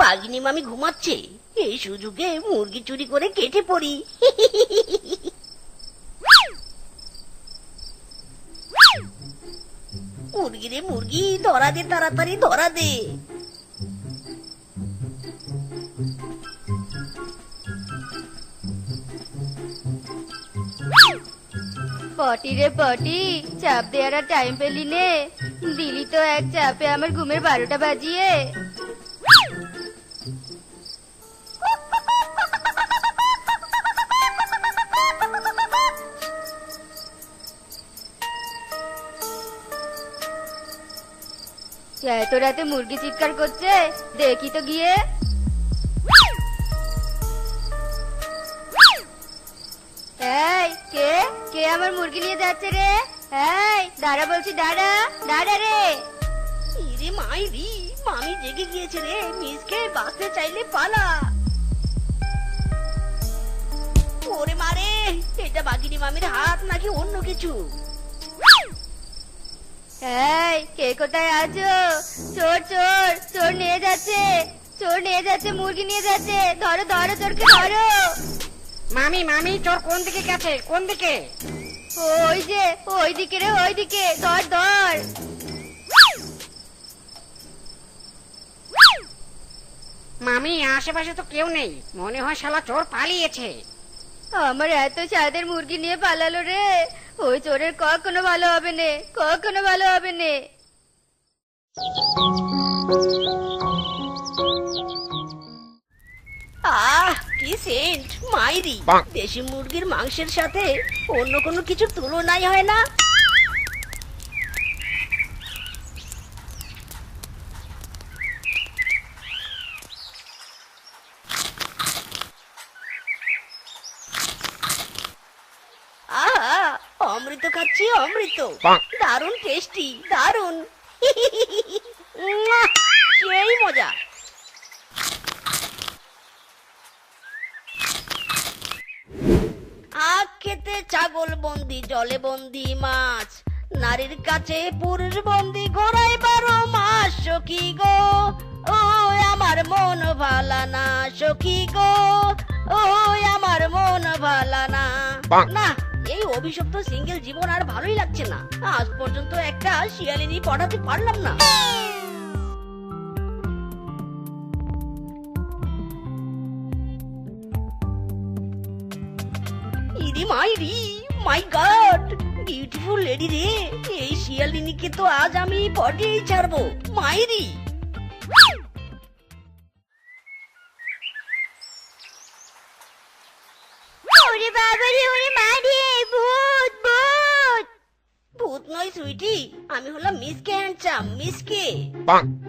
বাঘিনী মামি ঘুমাচ্ছে, এই সুযোগে মুরগি চুরি করে কেটে পড়ি। মুরগি রে মুরগি, ধরা দে, তাড়াতাড়ি ধরা দে। পটি রে পটি, চাপ দেওয়ার আর টাইম পেলি নে, দিলি তো এক চাপে আমার ঘুমের 12টা বাজিয়ে। এত রাতে মুরগি চিৎকার করছে, দেখি তো গিয়ে। এই কে কে আমার মুরগি নিয়ে যাচ্ছে রে? এই দাঁড়া বলছি, দাঁড়া দাঁড়া রে। ইরে মাইরি, মামি জেগে গিয়েছে রে, মিসকে বাঁচতে চাইলে পালা। ওরে মারে, এটা বাঘিনী মামির হাত নাকি অন্য কিছু? এই কে কোথায় আছো? চোর চোর চোর নিয়ে যাচ্ছে, চোর নিয়ে যাচ্ছে, মুরগি নিয়ে যাচ্ছে, ধরো ধরো, চোরকে ধরো। মামি মামি, চোর কোন দিকে গেছে? কোন দিকে? ওই যে ওই দিকে রে, ওই দিকে, ধর ধর। মামি, আশেপাশে তো কেউ নেই, মনে হয় শালা চোর পালিয়েছে। আমার এত স্বাদের মুরগি নিয়ে পালালো রে, ওই চোরের কখনো ভালো হবে নে, কখনো ভালো হবে নে। আহ কি সেন্ট মাইরি, দেশি মুরগির মাংসের সাথে অন্য কোনো কিছু তুলনাই হয় না। আহা, অমৃত খাচ্ছি অমৃত, দারুণ টেস্টি, দারুণ। সেই মজা। আখ খেতে ছাগল বন্দি, জলে বন্দি মাছ, নারীর কাছে পুরুষ বন্দি, ঘোড়ায় 12 মাস। সখী গো ও আমার মন ভালা না, সখী গো ও আমার মন ভালা না। না, এই অভিশপ্ত সিঙ্গেল জীবন আর ভালোই লাগছে না। আজ পর্যন্ত একটা শিয়ালিনী পড়াতে পারলাম না। ইরি মাইরি, মাই গড, বিউটিফুল লেডি রে, এই শিয়ালিনীকে তো আজ আমি পটেই ছাড়বো। মাইরি, ওরে বাবা রে, ওরে মা রে, ভূত ভূত। ভূত নয় সুইটি, আমি হলাম মিসকে হ্যান্ডসাম, মিসকে।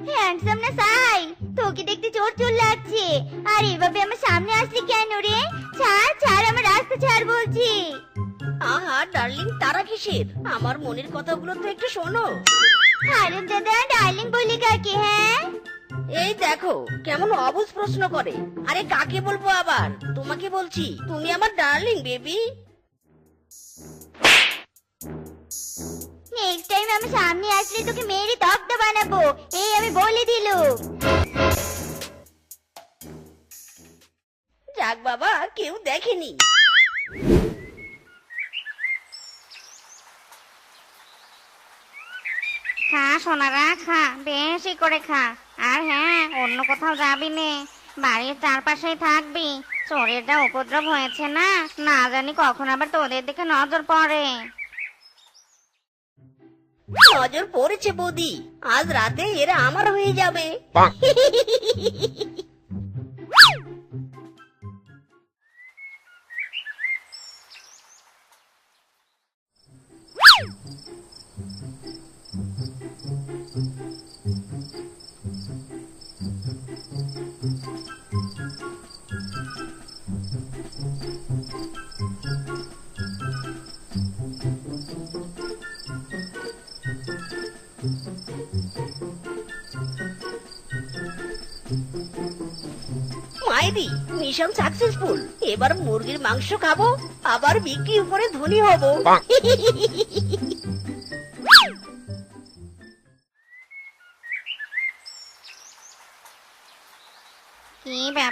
হ্যান্ডসাম না সাই, তোকে দেখতে চোর চোর লাগছে। আর এভাবে আমার সামনে আসলি কেন রে? ছাড় ছাড়, আমার রাস্তা ছাড় বলছি। আহা ডার্লিং, তারা কিসের? আমার মনের কথাগুলো তো একটু শোনো। হারাম দাদা, ডার্লিং বলি কাকে? হ্যাঁ, এই দেখো কেমন অবুঝ প্রশ্ন করে। আরে কাকে বলবো আবার? তোমাকে বলছি, তুমি আমার ডার্লিং বেবি। নেক্সট টাইম আমার সামনে আসলে তোকে মেরে তক্তা বানাবো, এই আমি বলে দিলুম। যাক বাবা, কেউ দেখেনি। খা সোনারা, খা, বেশি করে খা। আর হ্যাঁ, অন্য কোথাও যাবি নে, বাড়ির চারপাশেই থাকবি। চোরের যা উপদ্রব হয়েছে না, না জানি কখন আবার তোদের দিকে নজর পড়ে। নজর পড়েছে বৌদি, আজ রাতে এরা আমার হয়ে যাবে। মাইরি, মিশন সাকসেসফুল। এবার মুরগির মাংস খাবো, আবার বিক্রি করে ধনী হব।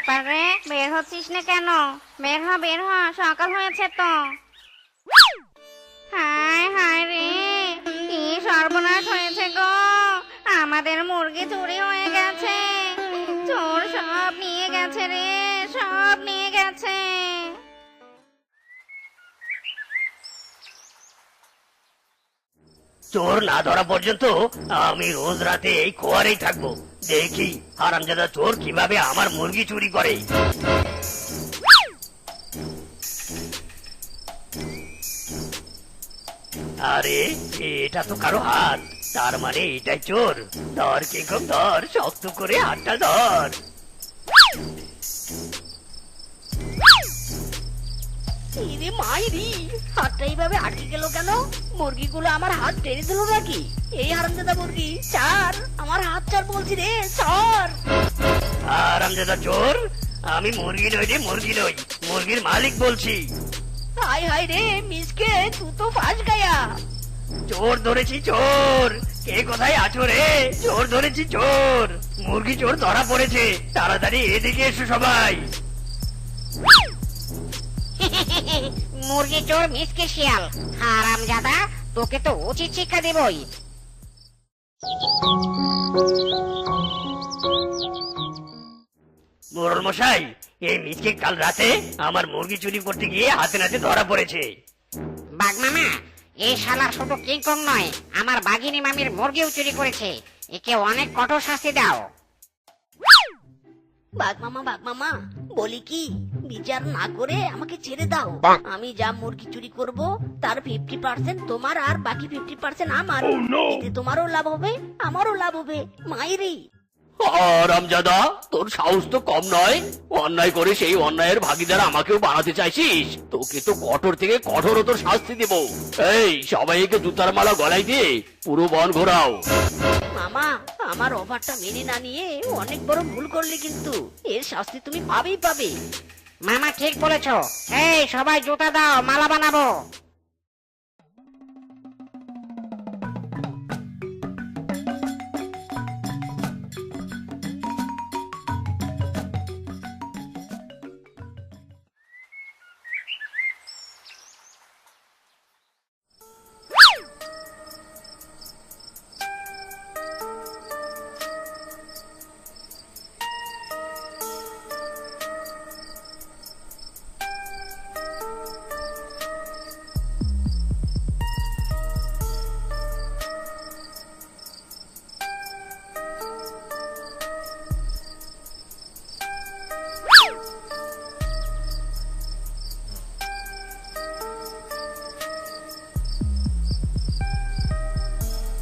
ব্যাপার রে, বের হচ্ছিস না কেন? বের হ বের হ, সকাল হয়েছে তো। হায় হায় রে, কি সর্বনাশ হয়েছে গো! আমাদের মুরগি চুরি হয়ে গেছে। চোর সব নিয়ে গেছে রে, সব নিয়ে গেছে। চোর না ধরা পর্যন্ত আমি রোজ রাতে এই খোয়ারেই থাকবো, দেখি হারামজাদা চোর কিভাবে আমার মুরগি চুরি করে। আরে এটা তো কারো হাত, তার মানে এটাই চোর। ধর কিংকং ধর, শক্ত করে হাতটা ধর। ইরে মাইরি, হাতটা এইভাবে আটকে গেল কেন? মুরগিগুলো আমার হাত টেনে দিল নাকি? এই হারামজাদা মুরগি, ছাড় আমার হাত, ছাড় বলছি রে, ছাড়। হারামজাদা চোর, আমি মুরগি নই রে, মুরগি নই, মুরগির মালিক বলছি। হাই হাই রে মিসকে, তুই তো ফাঁস গায়া। চোর ধরেছি চোর, কে কোথায় আছো রে? চোর ধরেছি চোর, মুরগি চোর ধরা পড়েছে, তাড়াতাড়ি এদিকে এসো সবাই। মুরগি চোর মিসকে শিয়াল, হারামজাদা, তোকে তো উচিত শিক্ষা দেবই। মোড়ল মশাই, এই মিসকে কাল রাতে আমার মুরগি চুরি করতে গিয়ে হাতে নাতে ধরা পড়েছে। বাঘ মামা, এই শালা শুধু কিংকং নয়, আমার বাঘিনী মামির মুরগিও চুরি করেছে। একে অনেক কঠোর শাস্তি দাও। বাঘ মামা বলি কি, বিচার না করে আমাকে ছেড়ে দাও। আমি যা মুরগি চুরি করব তার 50% তোমার আর বাকি 50% আমার। এতে তোমারও লাভ হবে, আমারও লাভ হবে। মাইরি হারামজাদা, তোর সাহস তো কম নয়, অন্যায় করে সেই অন্যায়ের ভাগীদার আমাকেও বানাতে চাইছিস। তোকে তো কঠোর থেকে কঠোরতর শাস্তি দেব। এই সবাইকে জুতার মালা গলায় দিয়ে পুরো বন ঘোরাও। মামা, আমার অফারটা মেনে না নিয়ে অনেক বড় ভুল করলে কিন্তু। এর শাস্তি তুমি পাবেই পাবে। মামা ঠিক বলেছো। এই সবাই জুতা দাও, মালা বানাবো।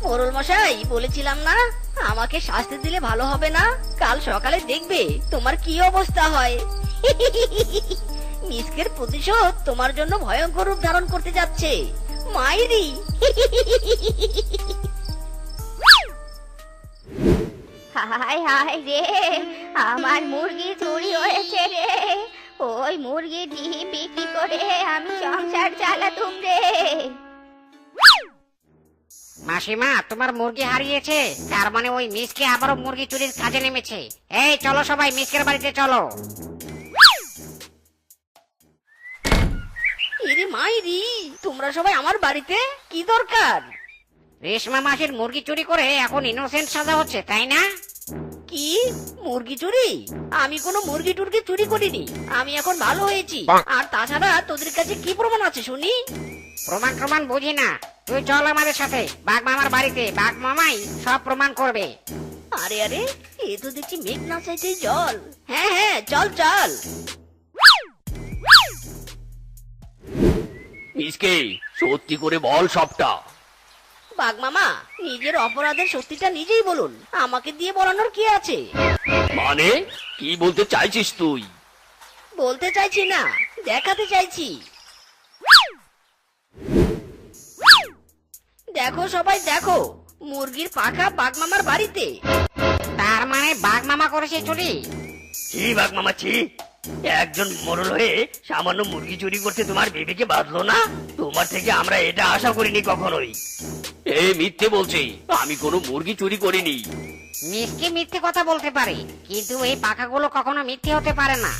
মোড়ল মশাই, বলেছিলাম না আমাকে শাস্তি দিলে ভালো হবে না? কাল সকালে দেখবে তোমার কি অবস্থা হয়। মিসকের প্রতিশোধ তোমার জন্য ভয়ঙ্কর রূপ ধারণ করতে যাচ্ছে। মাইরি হায় হায় রে, আমার মুরগি চুরি হয়েছে রে। ওই মুরগি ডিম বিক্রি করে আমি সংসার চালাতুম রে। মাসিমা, তোমার মুরগি হারিয়েছে, তার মানে ওই মিসকে আবারও মুরগি চুরির কাজে নেমেছে। এই চলো সবাই মিসকের বাড়িতে চলো। ইরে মাইরি, তোমরা সবাই আমার বাড়িতে কি দরকার? রেশমা মাসির মুরগি চুরি করে এখন ইনোসেন্ট সাজা হচ্ছে, তাই না? কি মুরগি চুরি? আমি কোনো মুরগি টুরগি চুরি করিনি। আমি এখন ভালো হয়েছি। আর তাছাড়া তোদের কাছে কি প্রমাণ আছে শুনি? প্রমাণ বুঝি না, তুই চল আমাদের সাথে বাঘ মামার বাড়িতে, বাঘ মামাই সব প্রমাণ করবে। আরে আরে, এ তো দেখছি মেঘ না চাইতেই জল। হ্যাঁ হ্যাঁ, চল চল। মিসকে, সত্যি করে বল সবটা। বাঘ মামা, নিজের অপরাধের সত্যিটা নিজেই বলুন, আমাকে দিয়ে বলানোর কি আছে? মানে কি বলতে চাইছিস তুই? বলতে চাইছি না, দেখাতে চাইছি। দেখো সবাই দেখো, মুরগির পাখা বাঘ মামার বাড়িতে। তার মানে বাঘ মামা করেছে চুরি? ছি বাঘ মামা ছি, একজন মোড়ল হয়ে সামান্য মুরগি চুরি করতে তোমার বিবেকে বাঁধলো না? তোমার থেকে আমরা এটা আশা করিনি কখনোই। এই মিথ্যে বলছে, আমি কোনো মুরগি চুরি করিনি। মিসকে মিথ্যে কথা বলতে পারে, কিন্তু এই পাখাগুলো কখনো মিথ্যে হতে পারে না।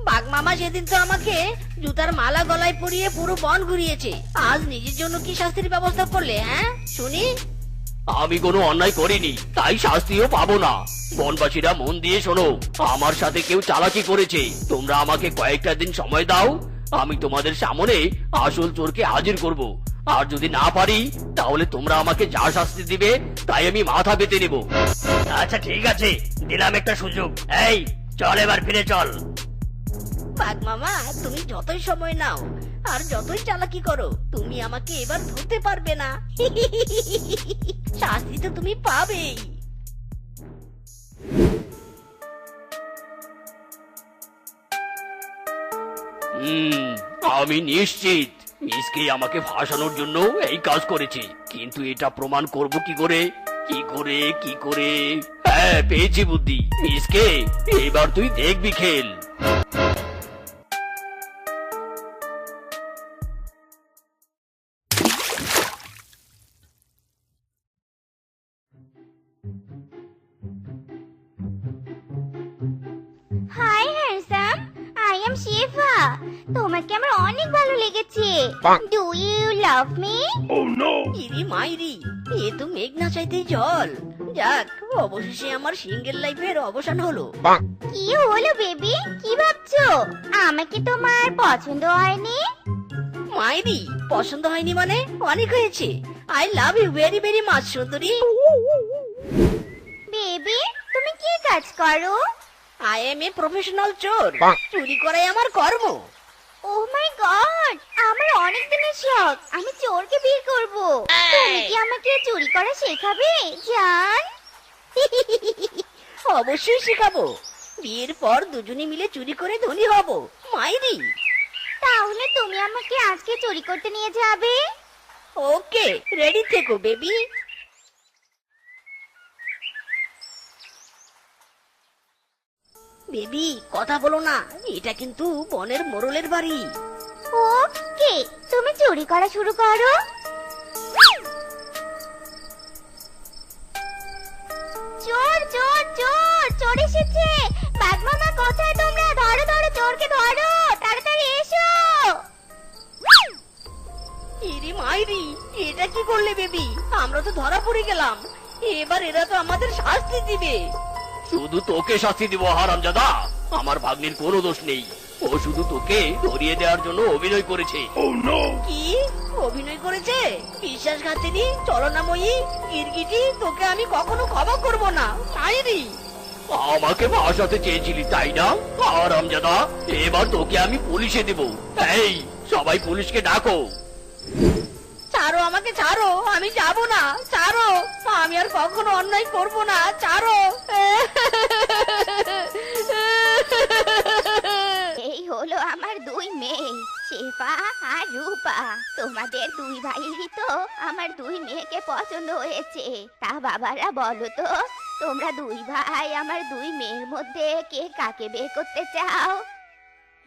বাঘ মামা সেদিন তো আমাকে জুতার মালা গলায় পরিয়ে পুরো বন ঘুরিয়েছে। আজ নিজের জন্য কি শাস্তির ব্যবস্থা করলে? হ্যাঁ শুনি। আমি কোনো অন্যায় করিনি, তাই শাস্তিও পাবো না। বনবাসীরা মন দিয়ে শোনো, আমার সাথে কেউ চালাকি করেছে। তোমরা আমাকে কয়েকটা দিন সময় দাও, আমি তোমাদের সামনে আসল চোরকে হাজির করব। আর যদি না পারি, তাহলে তোমরা আমাকে যা শাস্তি দিবে তাই আমি মাথা পেতে নেব। আচ্ছা ঠিক আছে, দিলাম একটা সুযোগ। এই চল, এবার ফিরে চল। বাঘ মামা, তুমি যতই সময় নাও আর যতই চালাকি করো, তুমি আমাকে এবার ধরতে পারবে না। শাস্তি তো তুমি পাবেই। আমি নিশ্চিত মিসকে আমাকে ফাঁসানোর জন্য এই কাজ করেছে, কিন্তু এটা প্রমাণ করব কি করে? কি করে? হ্যাঁ, পেয়েছি বুদ্ধি। মিসকে, এবার তুই দেখবি খেল। Hi handsome, I am Shefa. তোমাকে আমার অনেক ভালো লেগেছে। Do you love me? ইরি মাইরি, এ তো মেঘ না চাইতেই জল। যাক, অবশেষে আমার সিঙ্গেল লাইফের অবসান হলো। কি হলো বেবি, কি ভাবছো? আমাকে তোমার পছন্দ হয়নি? মাইরি, পছন্দ হয়নি মানে? অনেক হয়েছে। I love you very very much সুন্দরী। বেবি, তুমি কি কাজ করো? আই এম এ প্রফেশনাল চোর। চুরি করাই আমার কর্ম। ও মাই গড, আমার অনেক দিনের শখ। আমি চোরকে বিয়ে করব। তুমি কি আমাকে চুরি করা শেখাবে জান? অবশ্যই শেখাবো। বিয়ের পর দুজনে মিলে চুরি করে ধনী হব। মাইরি। তাহলে তুমি আমাকে আজকে চুরি করতে নিয়ে যাবে? ওকে, রেডি থেকো বেবি। বেবি, কথা বলো না, এটা কিন্তু বনের মোড়লের বাড়ি। ওকে, তুমি চুরি করা শুরু করো। চোর চোর চোর চোর এসেছে। বাঘ মামা, কোথায় তোমরা? ধরো ধরো, চোরকে ধরো, তাড়াতাড়ি এসো। ইরি মাইরি, এটা কি করলে বেবি? আমরা তো ধরা পড়ে গেলাম। এবার এরা তো আমাদের শাস্তি দিবে। শুধু তোকে শাস্তি দিব হারামজাদা। আমার ভাগ্নির কোনো দোষ নেই, ও শুধু তোকে ধরিয়ে দেওয়ার জন্য অভিনয় করেছে। কি অভিনয় করেছে? বিশ্বাসঘাতিনী, চলনাময়ী, গিরগিটি, তোকে আমি কখনো ক্ষমা করব না। মাইরি। আমাকে ফাঁসাতে চেয়েছিলি তাই না হারামজাদা? এবার তোকে আমি পুলিশে দেব। এই, সবাই পুলিশকে ডাকো। ছাড়ো আমাকে, ছাড়ো, আমি যাব না। ছাড়ো, আমি আর কখনো অন্যায় করব না। ছাড়ো। এই হলো আমার দুই মেয়ে, শেফা আর রূপা। তোমাদের দুই ভাইয়েরই তো আমার দুই মেয়েকে পছন্দ হয়েছে। তা বাবারা বলো তো, তোমরা দুই ভাই আমার দুই মেয়ের মধ্যে কে কাকে বিয়ে করতে চাও?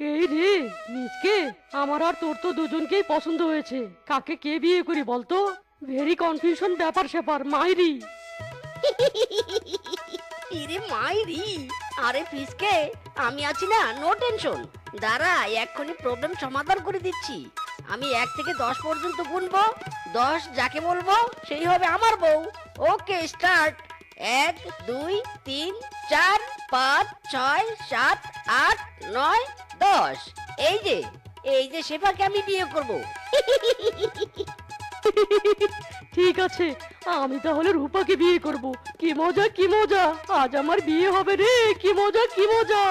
এই রে মিসকে, আমার আর তোর তো দুজনকেই পছন্দ হয়েছে। কাকে কে বিয়ে করি বলতো? ভেরি কনফিউশন ব্যাপার স্যাপার মাইরি। ইরে মাইরি। আরে ফিসকে, আমি আছি না, নো টেনশন। দাঁড়া, এক্ষুনি প্রবলেম সমাধান করে দিচ্ছি। আমি 1 থেকে 10 পর্যন্ত গুনবো। 10 যাকে বলবো সেই হবে আমার বউ। ওকে, স্টার্ট। 1 2 3 4 5 6 7 8 9 10। এই যে শেফাকে আমি বিয়ে করব। ঠিক আছে, আমি তাহলে রূপাকে বিয়ে করব। কি মজা কি মজা, আজ আমার বিয়ে হবে রে। কি মজা কি মজা।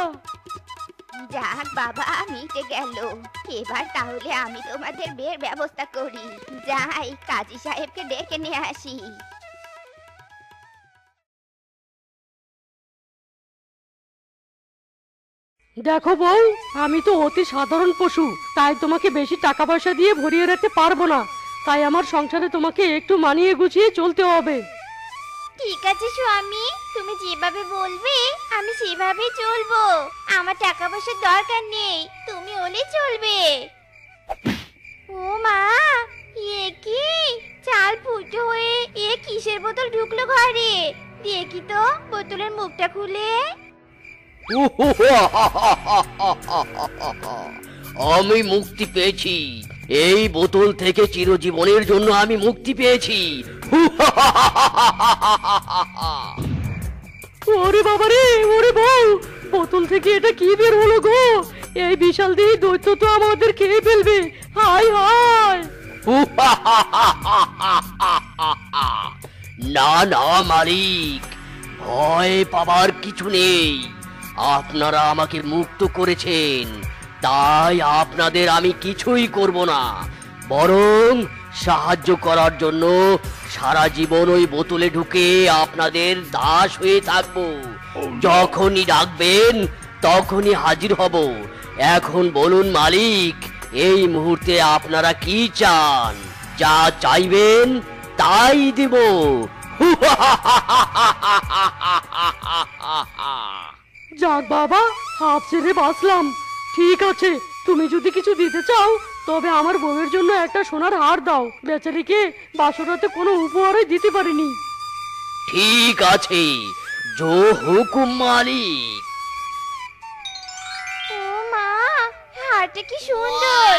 যাক বাবা, মিটে গেল। এবার তাহলে আমি তোমাদের বিয়ের ব্যবস্থা করি। যাই, কাজী সাহেবকে ডেকে নিয়ে আসি। দেখো বউ, আমি তো অতি সাধারণ পশু, তাই তোমাকে বেশি টাকা পয়সা দিয়ে ভরিয়ে রাখতে পারবো না। তাই আমার সংসারে তোমাকে একটু মানিয়ে গুছিয়ে চলতে হবে। ঠিক আছে স্বামী, তুমি যেভাবে বলবে আমি সেভাবেই চলবো। আমার টাকা পয়সার দরকার নেই, তুমি হলে চলবে। ও মা, এ কি চাল ফুটো হয়ে এ কিসের বোতল ঢুকলো ঘরে? দেখি তো বোতলের মুখটা খুলে। আমি মুক্তি পেয়েছি, এই বোতল থেকে চিরজীবনের জন্য আমি মুক্তি পেয়েছি। ওরে বাবারে, ওরে বউ, বোতল থেকে এটা কি বের হলো গো? এই বিশাল দেহি দৈত্য তো আমাদের খেয়ে ফেলবে। হায় হায়। না না মালিক, ভয় পাবার কিছু নেই। আপনারা আমাকে মুক্ত করেছেন, তাই আপনাদের আমি কিছুই করব না, বরং সাহায্য করার জন্য সারা জীবন ওই বোতলে ঢুকে আপনাদের দাস হয়ে থাকবো। যখনই ডাকবেন তখনই হাজির হব। এখন বলুন মালিক, এই মুহূর্তে আপনারা কি চান? যা চাইবেন তাই দিব। যাক বাবা, হাফ ছেড়ে বাঁচলাম। ঠিক আছে, তুমি যদি কিছু দিতে চাও তবে আমার বউয়ের জন্য একটা সোনার হার দাও। বেচারিকে বাসরাতে কোনো উপহারই দিতে পারিনি। ঠিক আছে, জো হুকুম মালিক। ও মা, হারটা কি সুন্দর,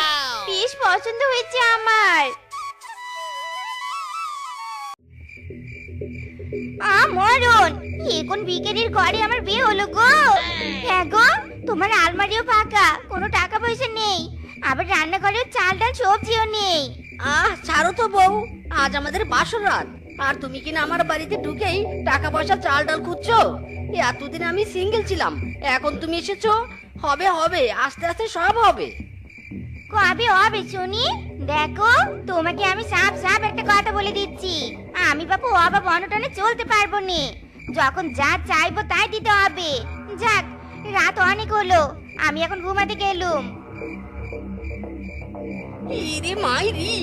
বেশ পছন্দ হয়েছে আমার। মরণ, এখন ভিখারির ঘরে আমার বিয়ে হলো গো। হ্যাঁ গো, তোমার আলমারিও ফাঁকা, কোনো টাকা পয়সা নেই, আবার রান্নাঘরেও চাল ডাল সবজিও নেই। ছাড়ো তো বউ, আজ আমাদের বাসর রাত, আর তুমি কিনা আমার বাড়িতে ঢুকেই টাকা পয়সা চাল ডাল খুঁজছো? এতদিন আমি সিঙ্গেল ছিলাম, এখন তুমি এসেছো। হবে হবে, আস্তে আস্তে সব হবে। কবে হবে শুনি? দেখো, তোমাকে আমি সাপ সাপ একটা কথা বলে দিচ্ছি, আমি বাপু অভাব অনটনে চলতে পারবো নি। যখন যা চাইবো তাই দিতে হবে। যাক, রাত অনেক হলো, আমি এখন ঘুমাতে গেলুম। ইরে মাইরি,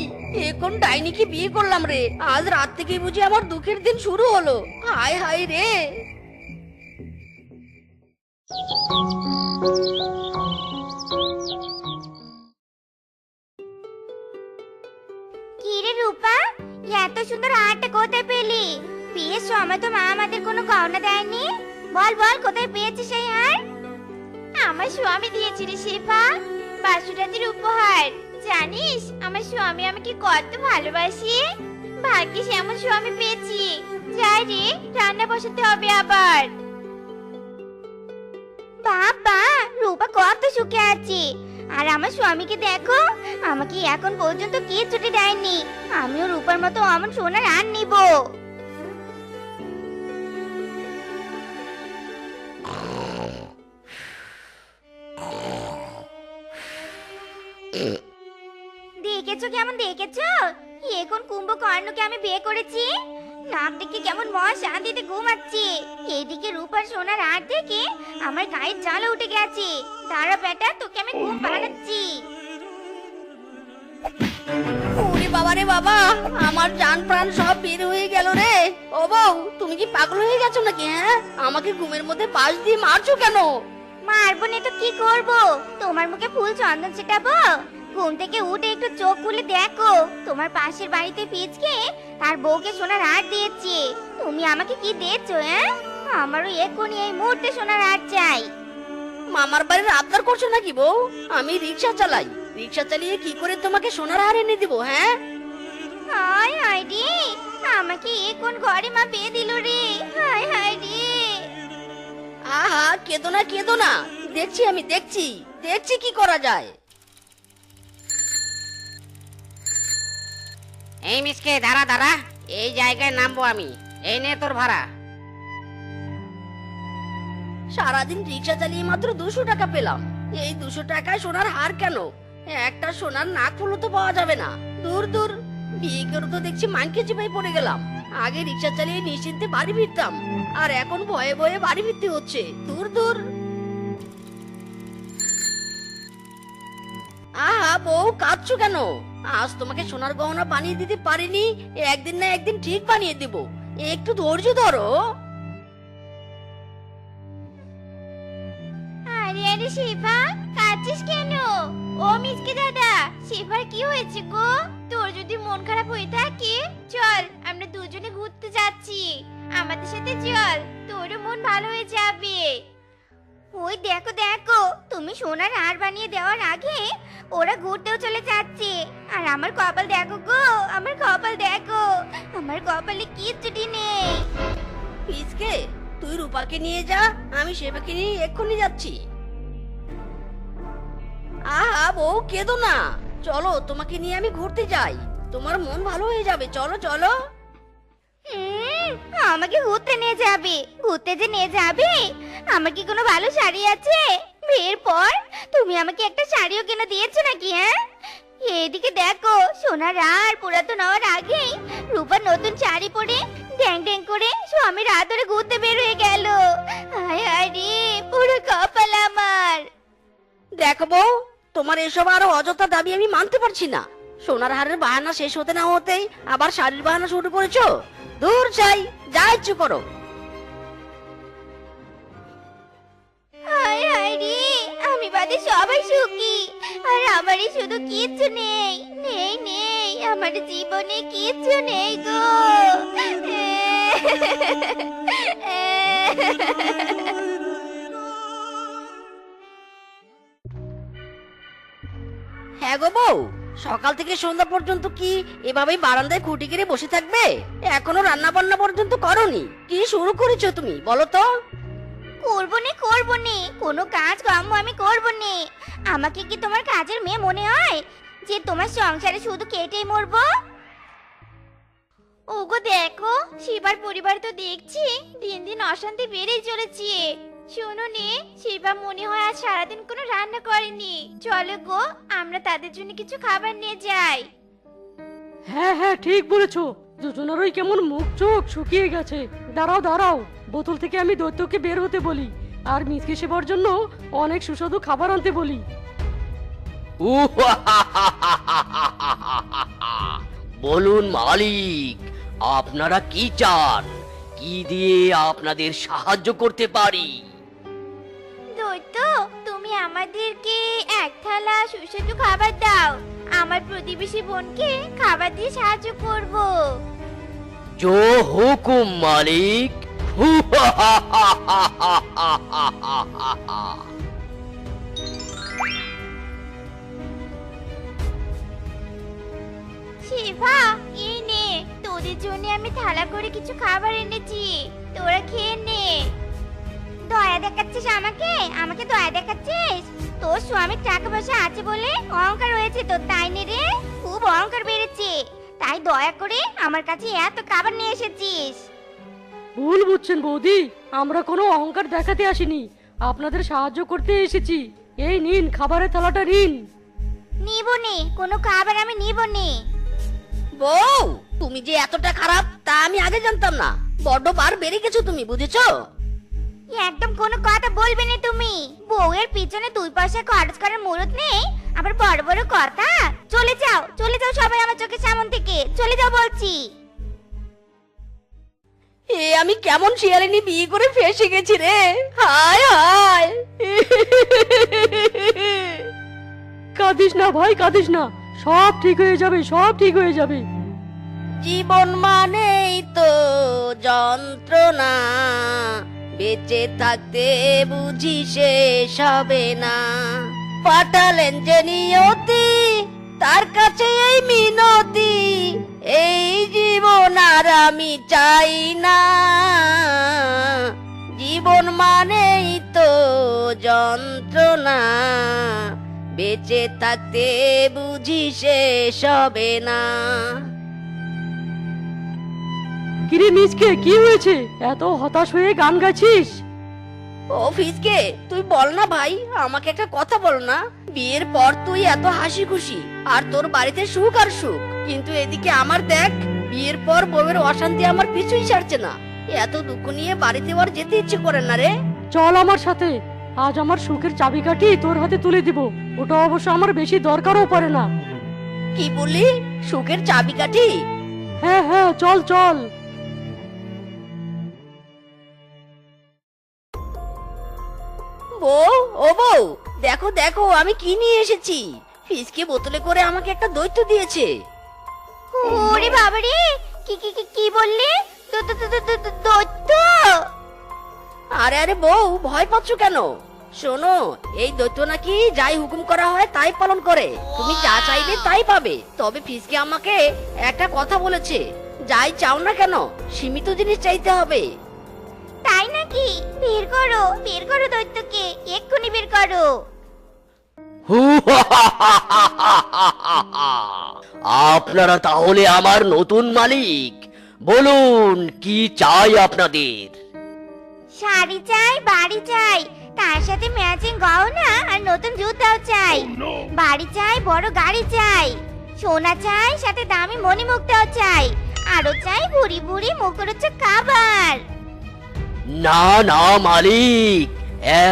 এখন ডাইনিকে বিয়ে করলাম রে। আজ রাত থেকে বুঝি আমার দুঃখের দিন শুরু হলো। হায় হায় রে। কি রে রূপা, এত সুন্দর হারটা কোথায় পেলি? বিয়ের সময় তো মা আমাদের কোনো গহনা দেয়নি। বল বল, কোথায় পেয়েছিস সেই হার? আমার স্বামী দিয়েছে রে শেফা, বাসুরাতির উপহার। জানিস আমার স্বামী আমাকে কত ভালোবাসে। ভাগ্যিস এমন স্বামী পেয়েছি। যাই রে, রান্না বসাতে হবে আবার। বাবা, রূপা কত সুখে আছে। আর আমার স্বামীকে দেখো, আমাকে এখন পর্যন্ত কিছুটি দেয়নি। আমিও রূপার মতো অমন সোনার আর নিব। দেখেছো কেমন দেখেছো? এখন কুম্ভকর্ণকে আমি বিয়ে করেছি। নাক দেখে কেমন মহা শান্তিতে ঘুমাচ্ছি। এদিকে রূপার সোনার হাত থেকে আমার গায়ের জ্বালা উঠে গেছে। দাঁড়া বেটা, তোকে আমি ঘুম পাড়াচ্ছি। ওরে বাবা রে বাবা, আমার জান প্রাণ সব বের হয়ে গেল রে। ও বউ, তুমি কি পাগল হয়ে গেছো নাকি? হ্যাঁ, আমাকে ঘুমের মধ্যে পাশ দিয়ে মারছো কেন? মারবো না তো কি করব? তোমার মুখে ফুল চন্দন ছিটাবো? ঘুম থেকে উঠে একটু চোখ খুলে দেখো, তোমার পাশের বাড়িতে পিচকে তার বউকে সোনার হার দিয়েছে। তুমি আমাকে কি দিয়েছো? হ্যাঁ, আমারও এক্ষুনি এই মুহূর্তে সোনার হার চাই। মামার বাড়ির আবদার করছো নাকি বউ? আমি রিক্সা চালাই, রিক্সা চালিয়ে কি করে তোমাকে সোনার হার এনে দিব? হ্যাঁ, হায় হায় রে, আমাকে এখন ঘরে মা বিয়ে দিল রে। হায় হায় রে। আহা, কেঁদো না কেঁদো না, দেখছি আমি দেখছি দেখছি কি করা যায়। এই মিসকে, দাঁড়া দাঁড়া, এই জায়গায় নামবো আমি। এই নে তোর ভাড়া। সারাদিন রিক্সা চালিয়ে মাত্র 200 টাকা পেলাম। এই 200 টাকায় সোনার হার কেন? একটা সোনার নাক ফুলও তো পাওয়া যাবে না। দূর দূর, বিয়ে করে তো দেখছি মাইকে চিপাই পড়ে গেলাম। আগে রিক্সা চালিয়ে নিশ্চিন্তে বাড়ি ফিরতাম, আর এখন ভয়ে ভয়ে বাড়ি ফিরতে হচ্ছে। দূর দূর। আহা বউ, কাঁদছো কেন? আজ তোমাকে সোনার গহনা বানিয়ে দিতে পারিনি, একদিন না একদিন ঠিক বানিয়ে দেব। একটু ধৈর্য ধরো। আরে শিফা, কাঁদছিস কেন? ও মিসকে দাদা, শিফার কি হয়েছে গো? তোর যদি মন খারাপ হয়ে থাকে, চল আমরা দুজনে ঘুরতে যাচ্ছি। আমাদের সাথে চল, তোরও মন ভালো হয়ে যাবে। ওই দেখো দেখো, তুমি সোনার হার বানিয়ে দেওয়ার আগে ওরা ঘুরতেও চলে যাচ্ছে। আর আমার কপাল দেখো গো, আমার কপাল দেখো, আমার কপালে কিচ্ছুটি নেই। পিসকে, তুই রূপাকে নিয়ে যা, আমি সেবাকে নিয়ে এক্ষুনি যাচ্ছি। আহা বউ, কেঁদো না, চলো তোমাকে নিয়ে আমি ঘুরতে যাই, তোমার মন ভালো হয়ে যাবে, চলো চলো। আমাকে ঘুরতে নিয়ে যাবে? ঘুরতে যে নিয়ে যাবে, আমার কি কোনো ভালো শাড়ি আছে? বিয়ের পর তুমি আমাকে একটা শাড়িও কিনে দিয়েছো নাকি? হ্যাঁ, এদিকে দেখো, সোনার আর পুরাতন হওয়ার আগেই রূপার নতুন শাড়ি পরে ড্যাং ড্যাং করে স্বামীর হাত ধরে ঘুরতে বের হয়ে গেল। হায় হায় রে, পুরো কপাল আমার। দেখো বউ, তোমার এসব আরো অযথা দাবি আমি মানতে পারছি না। সোনার হারের বাহানা শেষ হতে না হতেই আবার শাড়ির বাহানা শুরু করেছো। দূর চাই, যা ইচ্ছে করো। হায় হায় রে, আমি বাদে সবাই সুখী, আর আমারই শুধু কিচ্ছু নেই, নেই নেই, আমার জীবনে কিচ্ছু নেই গো। হ্যাঁ গো বউ, সকাল থেকে সন্ধ্যা পর্যন্ত কি এভাবেই বারান্দায় খুঁটি গেড়ে বসে থাকবে? এখনো রান্না বান্না পর্যন্ত করনি, কি শুরু করেছো তুমি বলো তো? করবো নে, কোনো কাজ কাম আমি করবো নে। আমাকে কি তোমার কাজের মেয়ে মনে হয়, যে তোমার সংসারে শুধু কেটেই মরবো? ওগো দেখো, শিবার পরিবার তো দেখছি দিন দিন অশান্তি বেড়েই চলেছে। শোনো নে, শিবা মনে হয় আজ সারাদিন কোনো রান্না করেনি। চলো গো, আমরা তাদের জন্য কিছু খাবার নিয়ে যাই। হ্যাঁ হ্যাঁ, ঠিক বলেছো। দুজনেরই কেমন মুখ চোখ শুকিয়ে গেছে। দাঁড়াও দাঁড়াও, বোতল থেকে আমি দৈত্যকে বের হতে বলি, আর মিসকে সেবার জন্য অনেক সুস্বাদু খাবার আনতে বলি। বলুন মালিক, আপনারা কি চান? কি দিয়ে আপনাদের সাহায্য করতে পারি? দৈত্য, তুমি আমাদেরকে এক থালা সুস্বাদু খাবার দাও, আমার প্রতিবেশী বোনকে খাবার দিয়ে সাহায্য করব। জো হুকুম মালিক। শিভা, এই নে, তোদের জন্য আমি থালা করে কিছু খাবার এনেছি, তোরা খেয়ে নে। দয়া দেখাচ্ছিস আমাকে? আমাকে দয়া দেখাচ্ছিস? তোর স্বামীর টাকা পয়সা আছে বলে অহংকার হয়েছে তোর, তাই নে রে? খুব অহংকার বেড়েছে, তাই দয়া করে আমার কাছে এত খাবার নিয়ে এসেছিস। ভুল বুঝছেন বৌদি, আমরা কোনো অহংকার দেখাতে আসিনি, আপনাদের সাহায্য করতে এসেছি। এই নিন, খাবারের থালাটা নিন। নিব নে, কোনো খাবার আমি নিব নে। বউ, তুমি যে এতটা খারাপ তা আমি আগে জানতাম না। বড্ড বার বেড়ে গেছো তুমি, বুঝেছো? একদম কোনো কথা বলবে না তুমি। বউয়ের পিছনে 2 পয়সা খরচ করার মুরত নেই, আবার বড় বড় কথা। চলে যাও, চলে যাও সবাই আমার চোখের সামনে থেকে, চলে যাও বলছি। এ আমি কেমন শিয়ালিনী বিয়ে করে ফেসে গেছি রে, হায় হায়। কাঁদিস না ভাই, কাঁদিস না, সব ঠিক হয়ে যাবে, সব ঠিক হয়ে যাবে। জীবন মানেই তো যন্ত্রণা, বেঁচে থাকতে বুঝি শেষ হবে না। পাঠালেন যে নিয়তি, তার কাছে এই মিনতি, এই জীবন আর আমি চাই না। জীবন মানেই তো যন্ত্রণা, বেঁচে থাকতে বুঝি শেষ হবে না। কিরে মিসকে, কি হয়েছে? এত হতাশ হয়ে গান গাইছিস? ও ফিসকে, তুই বল না ভাই, আমাকে একটা কথা বল না। বিয়ের পর তুই এত হাসি খুশি, আর তোর বাড়িতে সুখ আর সুখ, কিন্তু এদিকে আমার দেখ, বিয়ের পর বউয়ের অশান্তি আমার পিছুই ছাড়ছে না। এত দুঃখ নিয়ে বাড়িতে আর যেতে ইচ্ছে করে না রে। চল আমার সাথে, আজ আমার সুখের চাবিকাঠি তোর হাতে তুলে দিব। ওটা অবশ্য আমার বেশি দরকারও পড়ে না। কি বললি? সুখের চাবিকাঠি? হ্যাঁ হ্যাঁ, চল চল। বউ, ও ও বউ, দেখো দেখো আমি কি নিয়ে এসেছি। ফিসকে বোতলে করে আমাকে একটা দৈত্য দিয়েছে। ওরে বাবারে, কি কি কি কি বললি? দৈত্য? আরে আরে বউ, ভয় পাচ্ছ কেন? শোনো, এই দৈত্য নাকি যাই হুকুম করা হয় তাই পালন করে। তুমি যা চাইবে তাই পাবে। তবে ফিসকে আমাকে একটা কথা বলেছে, যাই চাও না কেন সীমিত জিনিস চাইতে হবে। তাই নাকি? বের করো দৈত্যকে, এক্ষুনি বের করো। আপনারা তাহলে আমার নতুন মালিক। বলুন কি চাই আপনাদের? শাড়ি চাই, বাড়ি চাই, তার সাথে ম্যাচিং গহনা আর নতুন জুতাও চাই। বাড়ি চাই, বড় গাড়ি চাই, সোনা চাই, সাথে দামি মণিমুক্তাও চাই, আরো চাই বুড়ি বুড়ি মুখরোচক খাবার। না না মালিক,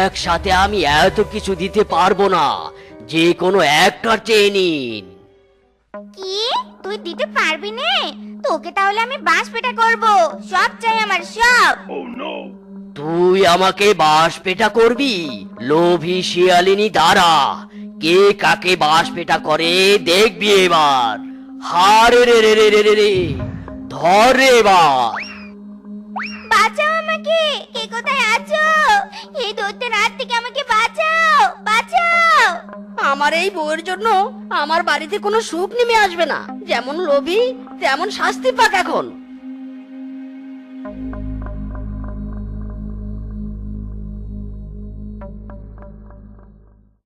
একসাথে আমি এত কিছু দিতে পারবো না। যে কোনো একটা চেয়ে নিন। কি? তুই দিতে পারবি না? তোকে তাহলে আমি বাঁশ পেটা করব। সব চাই আমার, সব। তুই আমাকে বাঁশ পেটা করবি? লোভী শিয়ালিনী দ্বারা কে কাকে বাঁশ পেটা করে দেখবি এবার। হারে রে রে রে রে রে রে, ধর রে এবার। বাঁচাও আমাকে, কে কোথায় আছো? এই দৈত্যের হাত থেকে আমাকে বাঁচাও, বাঁচাও। আমার এই বউয়ের জন্য আমার বাড়িতে কোনো সুখ নেমে আসবে না। যেমন লোভী তেমন শাস্তি পাক এখন।